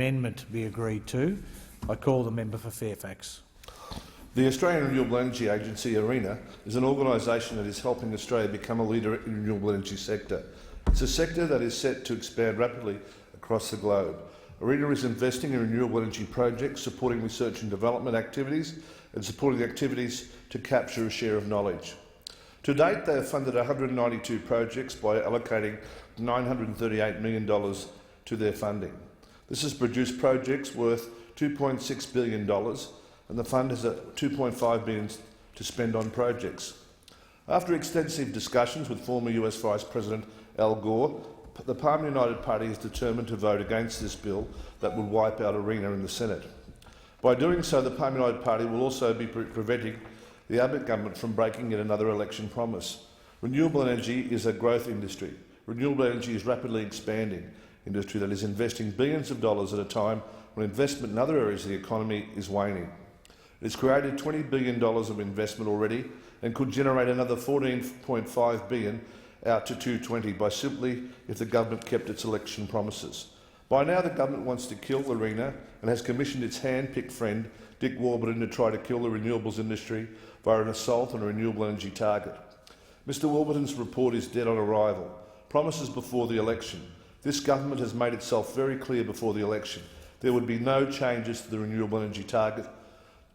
amendment be agreed to. I call the member for Fairfax. The Australian Renewable Energy Agency, ARENA, is an organisation that is helping Australia become a leader in the renewable energy sector. It's a sector that is set to expand rapidly across the globe. ARENA is investing in renewable energy projects, supporting research and development activities and supporting activities to capture a share of knowledge. To date, they have funded 192 projects by allocating $938 million to their funding. This has produced projects worth $2.6 billion, and the fund has $2.5 billion to spend on projects. After extensive discussions with former US Vice President Al Gore, the Palmer United Party is determined to vote against this bill that would wipe out ARENA in the Senate. By doing so, the Palmer United Party will also be preventing the Abbott government from breaking yet another election promise. Renewable energy is a growth industry. Renewable energy is rapidly expanding industry that is investing billions of dollars at a time when investment in other areas of the economy is waning. It has created $20 billion of investment already and could generate another $14.5 billion out to 2020 by simply if the government kept its election promises. By now, the government wants to kill ARENA and has commissioned its hand-picked friend, Dick Warburton, to try to kill the renewables industry via an assault on a renewable energy target. Mr Warburton's report is dead on arrival. Promises before the election. This government has made itself very clear before the election. There would be no changes to the renewable energy target.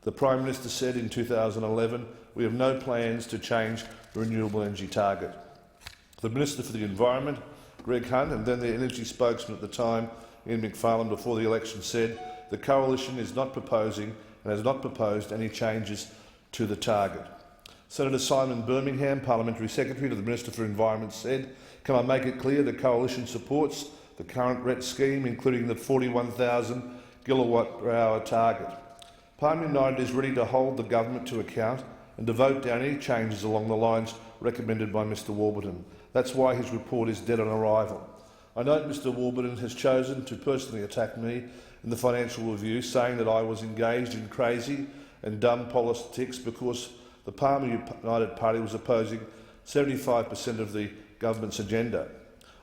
The Prime Minister said in 2011, we have no plans to change the renewable energy target. The Minister for the Environment, Greg Hunt, and then the energy spokesman at the time, Ian Macfarlane, before the election said the coalition is not proposing and has not proposed any changes to the target. Senator Simon Birmingham, Parliamentary Secretary to the Minister for Environment, said, "Can I make it clear the coalition supports the current RET scheme, including the 41,000 kilowatt-per-hour target. Palmer United is ready to hold the government to account and to vote down any changes along the lines recommended by Mr Warburton. That's why his report is dead on arrival." I note Mr Warburton has chosen to personally attack me in the Financial Review, saying that I was engaged in crazy and dumb politics because the Palmer United Party was opposing 75% of the government's agenda.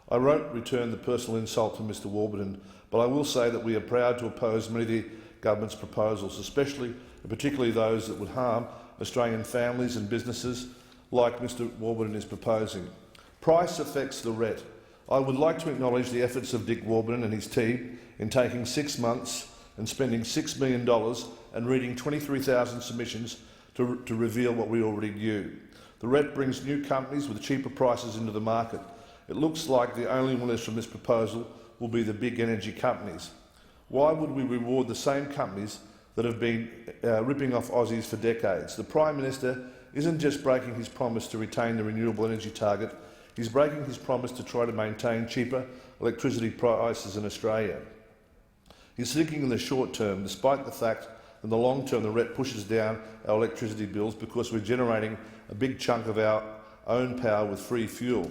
I won't return the personal insult to Mr Warburton, but I will say that we are proud to oppose many of the government's proposals, especially and particularly those that would harm Australian families and businesses like Mr Warburton is proposing. Price affects the RET. I would like to acknowledge the efforts of Dick Warburton and his team in taking 6 months and spending $6 million and reading 23,000 submissions to reveal what we already knew. The RET brings new companies with cheaper prices into the market. It looks like the only winners from this proposal will be the big energy companies. Why would we reward the same companies that have been ripping off Aussies for decades? The Prime Minister isn't just breaking his promise to retain the renewable energy target, he's breaking his promise to try to maintain cheaper electricity prices in Australia. He's thinking in the short term, despite the fact that in the long term the RET pushes down our electricity bills because we're generating a big chunk of our own power with free fuel.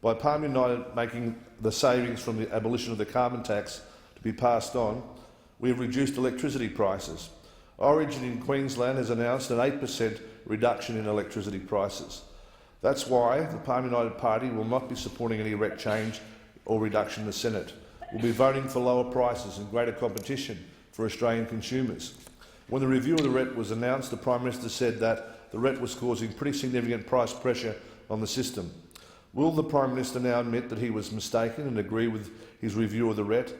By Palmer United making the savings from the abolition of the carbon tax to be passed on, we have reduced electricity prices. Origin in Queensland has announced an 8% reduction in electricity prices. That's why the Palmer United Party will not be supporting any RET change or reduction in the Senate. We'll be voting for lower prices and greater competition for Australian consumers. When the review of the RET was announced, the Prime Minister said that the RET was causing pretty significant price pressure on the system. Will the Prime Minister now admit that he was mistaken and agree with his review of the RET?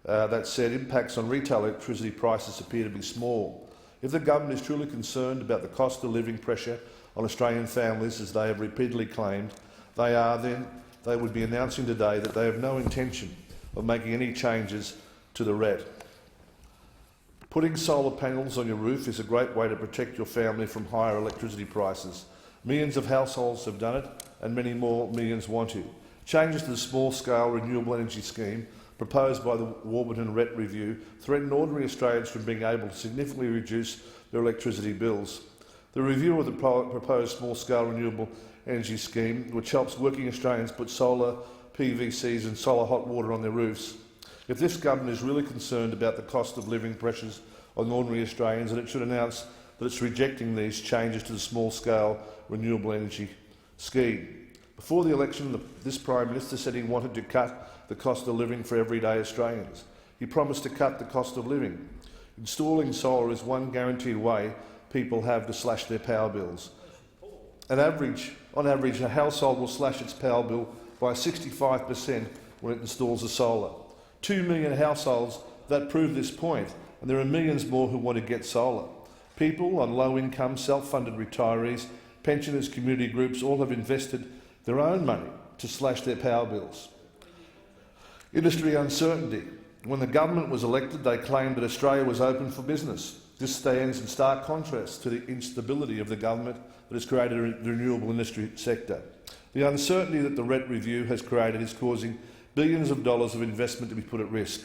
That said, impacts on retail electricity prices appear to be small. If the government is truly concerned about the cost of living pressure on Australian families, as they have repeatedly claimed then they would be announcing today that they have no intention of making any changes to the RET. Putting solar panels on your roof is a great way to protect your family from higher electricity prices. Millions of households have done it, and many more millions want to. Changes to the small-scale renewable energy scheme proposed by the Warburton RET review threaten ordinary Australians from being able to significantly reduce their electricity bills. The review of the proposed small-scale renewable energy scheme, which helps working Australians put solar PVCs and solar hot water on their roofs. If this government is really concerned about the cost of living pressures on ordinary Australians, then it should announce that it's rejecting these changes to the small-scale renewable energy scheme. Before the election, this Prime Minister said he wanted to cut the cost of living for everyday Australians. He promised to cut the cost of living. Installing solar is one guaranteed way people have to slash their power bills. On average, a household will slash its power bill by 65% when it installs a solar. 2 million households that prove this point, and there are millions more who want to get solar. People on low income, self-funded retirees, pensioners, community groups all have invested their own money to slash their power bills. Industry uncertainty. When the government was elected, they claimed that Australia was open for business. This stands in stark contrast to the instability of the government that has created the renewable industry sector. The uncertainty that the RET review has created is causing billions of dollars of investment to be put at risk.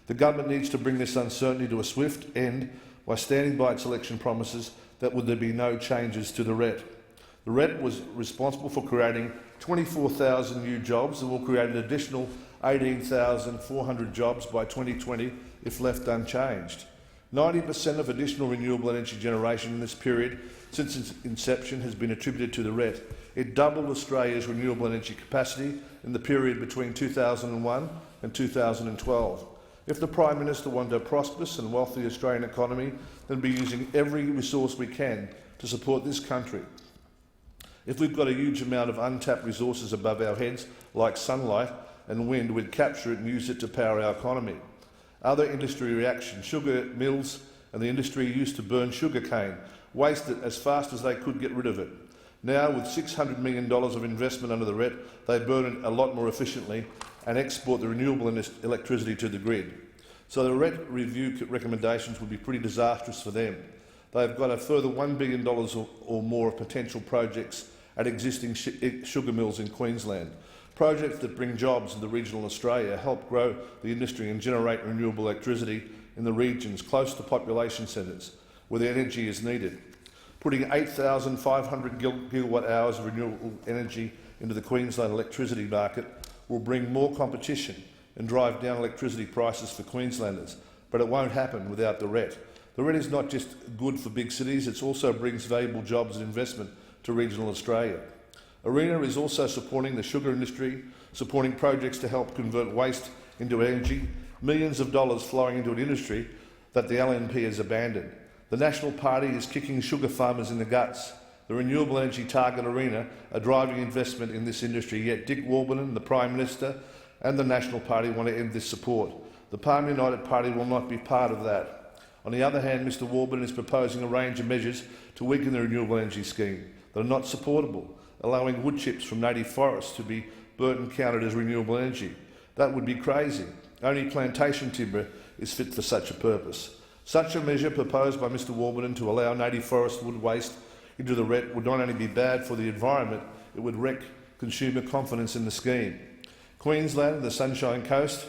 The government needs to bring this uncertainty to a swift end by standing by its election promises that there be no changes to the RET. The RET was responsible for creating 24,000 new jobs and will create an additional 18,400 jobs by 2020 if left unchanged. 90% of additional renewable energy generation in this period since its inception has been attributed to the RET. It doubled Australia's renewable energy capacity in the period between 2001 and 2012. If the Prime Minister wanted a prosperous and wealthy Australian economy, then be using every resource we can to support this country. If we've got a huge amount of untapped resources above our heads, like sunlight and wind, we'd capture it and use it to power our economy. Other industry reactions: sugar mills and the industry used to burn sugar cane, waste it as fast as they could get rid of it. Now, with $600 million of investment under the RET, they burn it a lot more efficiently and export the renewable electricity to the grid. So the RET review recommendations would be pretty disastrous for them. They've got a further $1 billion or more of potential projects at existing sugar mills in Queensland. Projects that bring jobs into regional Australia, help grow the industry and generate renewable electricity in the regions close to population centres where the energy is needed. Putting 8,500 gigawatt hours of renewable energy into the Queensland electricity market will bring more competition and drive down electricity prices for Queenslanders, but it won't happen without the RET. The RET is not just good for big cities, it also brings valuable jobs and investment to regional Australia. ARENA is also supporting the sugar industry, supporting projects to help convert waste into energy, millions of dollars flowing into an industry that the LNP has abandoned. The National Party is kicking sugar farmers in the guts. The Renewable Energy Target ARENA are driving investment in this industry, yet Dick Warburton, the Prime Minister and the National Party want to end this support. The Palmer United Party will not be part of that. On the other hand, Mr Warburton is proposing a range of measures to weaken the renewable energy scheme that are not supportable, allowing wood chips from native forests to be burnt and counted as renewable energy. That would be crazy. Only plantation timber is fit for such a purpose. Such a measure proposed by Mr Warburton to allow native forest wood waste into the RET would not only be bad for the environment, it would wreck consumer confidence in the scheme. Queensland, the Sunshine Coast,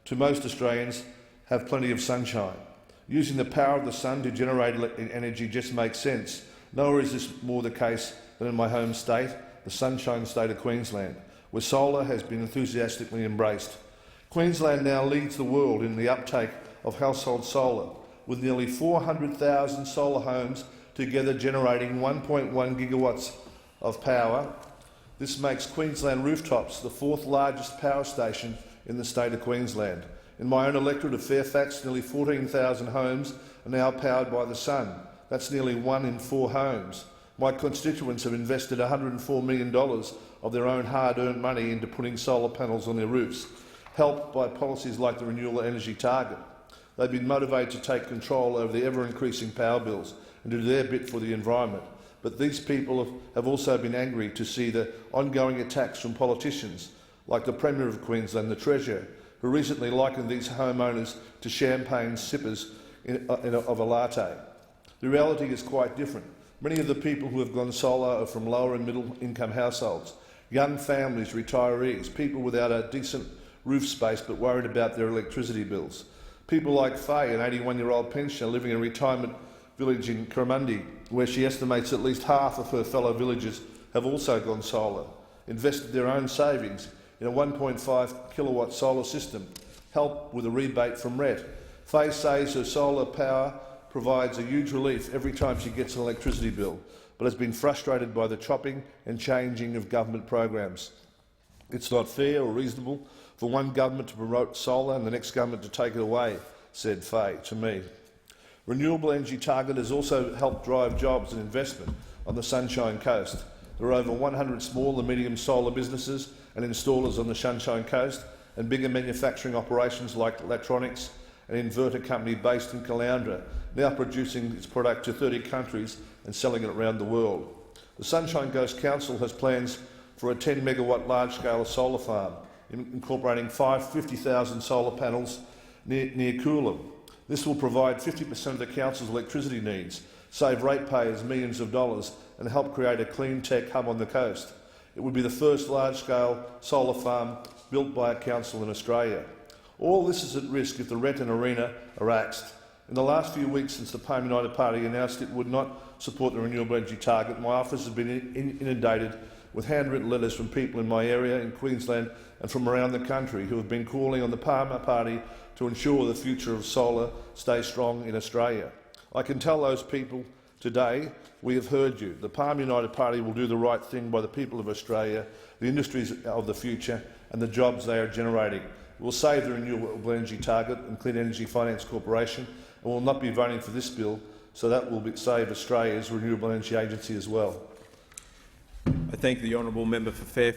to most Australians, have plenty of sunshine. Using the power of the sun to generate energy just makes sense. Nowhere is this more the case than in my home state, the Sunshine State of Queensland, where solar has been enthusiastically embraced. Queensland now leads the world in the uptake of household solar, with nearly 400,000 solar homes together generating 1.1 gigawatts of power. This makes Queensland rooftops the fourth largest power station in the state of Queensland. In my own electorate of Fairfax, nearly 14,000 homes are now powered by the sun. That's nearly 1 in 4 homes. My constituents have invested $104 million of their own hard-earned money into putting solar panels on their roofs, helped by policies like the Renewable Energy Target. They've been motivated to take control over the ever-increasing power bills and do their bit for the environment. But these people have also been angry to see the ongoing attacks from politicians like the Premier of Queensland, the Treasurer, who recently likened these homeowners to champagne sippers of a latte. The reality is quite different. Many of the people who have gone solar are from lower and middle income households, young families, retirees, people without a decent roof space but worried about their electricity bills. People like Faye, an 81-year-old pensioner living in a retirement village in Currumbin, where she estimates at least half of her fellow villagers have also gone solar, invested their own savings in a 1.5 kilowatt solar system, helped with a rebate from RET. Faye says her solar power provides a huge relief every time she gets an electricity bill, but has been frustrated by the chopping and changing of government programs. It's not fair or reasonable for one government to promote solar and the next government to take it away, said Faye to me. Renewable Energy Target has also helped drive jobs and investment on the Sunshine Coast. There are over 100 small and medium solar businesses and installers on the Sunshine Coast, and bigger manufacturing operations like electronics, an inverter company based in Caloundra, now producing its product to 30 countries and selling it around the world. The Sunshine Coast Council has plans for a 10 megawatt large-scale solar farm, incorporating 50,000 solar panels near Coolum. This will provide 50% of the council's electricity needs, save ratepayers millions of dollars, and help create a clean tech hub on the coast. It would be the first large-scale solar farm built by a council in Australia. All this is at risk if the RET and ARENA are axed. In the last few weeks since the Palmer United Party announced it would not support the Renewable Energy Target, my office has been inundated with handwritten letters from people in my area in Queensland and from around the country who have been calling on the Palmer Party to ensure the future of solar stays strong in Australia. I can tell those people today, we have heard you. The Palmer United Party will do the right thing by the people of Australia, the industries of the future and the jobs they are generating. We will save the Renewable Energy Target and Clean Energy Finance Corporation, and will not be voting for this bill, so that will save Australia's Renewable Energy Agency as well. I thank the honourable member for Fairfax.